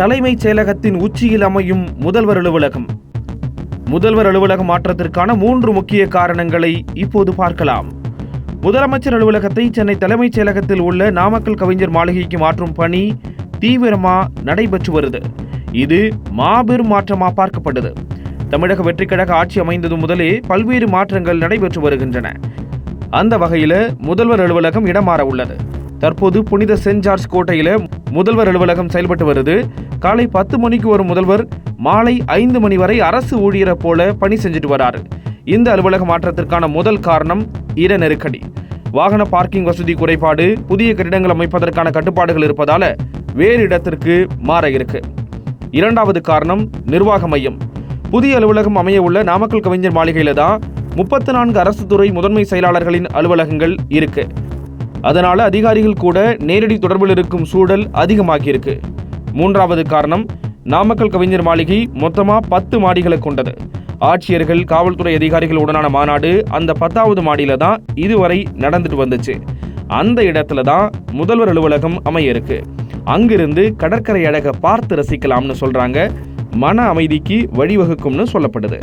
தலைமைச் செயலகத்தின் உச்சியில் அமையும் முதல்வர் அலுவலகம். முதல்வர் அலுவலக மாற்றத்திற்கான 3 முக்கிய காரணங்களை இப்போது பார்க்கலாம். முதலமைச்சர் அலுவலகத்தை சென்னை தலைமைச் செயலகத்தில் உள்ள நாமக்கல் கவிஞர் மாளிகைக்கு மாற்றும் பணி தீவிரமா நடைபெற்று வருது. இது மாபெரும் மாற்றமா பார்க்கப்படுது. தமிழக வெற்றி கழக ஆட்சி அமைந்தது முதலே பல்வேறு மாற்றங்கள் நடைபெற்று வருகின்றன. அந்த வகையில முதல்வர் அலுவலகம் இடமாற உள்ளது. தற்போது புனித சென்ட் ஜார்ஜ் கோட்டையில முதல்வர் அலுவலகம் செயல்பட்டு வருது. காலை 10 மணிக்கு ஒரு முதல்வர் மாலை 5 மணி வரை அரசு ஊழியரை போல பணி செஞ்சுட்டு வராரு. இந்த அலுவலக மாற்றத்திற்கான முதல் காரணம் இட நெருக்கடி. வாகன பார்க்கிங் வசதி குறைபாடு, புதிய கட்டிடங்கள் அமைப்பதற்கான கட்டுப்பாடுகள் இருப்பதால வேறு இடத்திற்கு மாற இருக்கு. இரண்டாவது காரணம் நிர்வாக மையம். புதிய அலுவலகம் அமைய உள்ள நாமக்கல் கவிஞர் மாளிகையில தான் 34 அரசு துறை முதன்மை செயலாளர்களின் அலுவலகங்கள் இருக்கு. அதனால அதிகாரிகள் கூட நேரடி தொடர்பில் இருக்கும் சூழல் அதிகமாகி இருக்கு. மூன்றாவது காரணம், நாமக்கல் கவிஞர் மாளிகை மொத்தமா 10 மாடிகளை கொண்டது. ஆட்சியர்கள், காவல்துறை அதிகாரிகள் உடனான மாநாடு அந்த 10வது மாடியில தான் இதுவரை நடந்துட்டு வந்துச்சு. அந்த இடத்துல தான் முதல்வர் அலுவலகம் அமைய இருக்கு. அங்கிருந்து கடற்கரை அழகை பார்த்து ரசிக்கலாம்னு சொல்றாங்க. மன அமைதிக்கு வழிவகுக்கும்னு சொல்லப்படுது.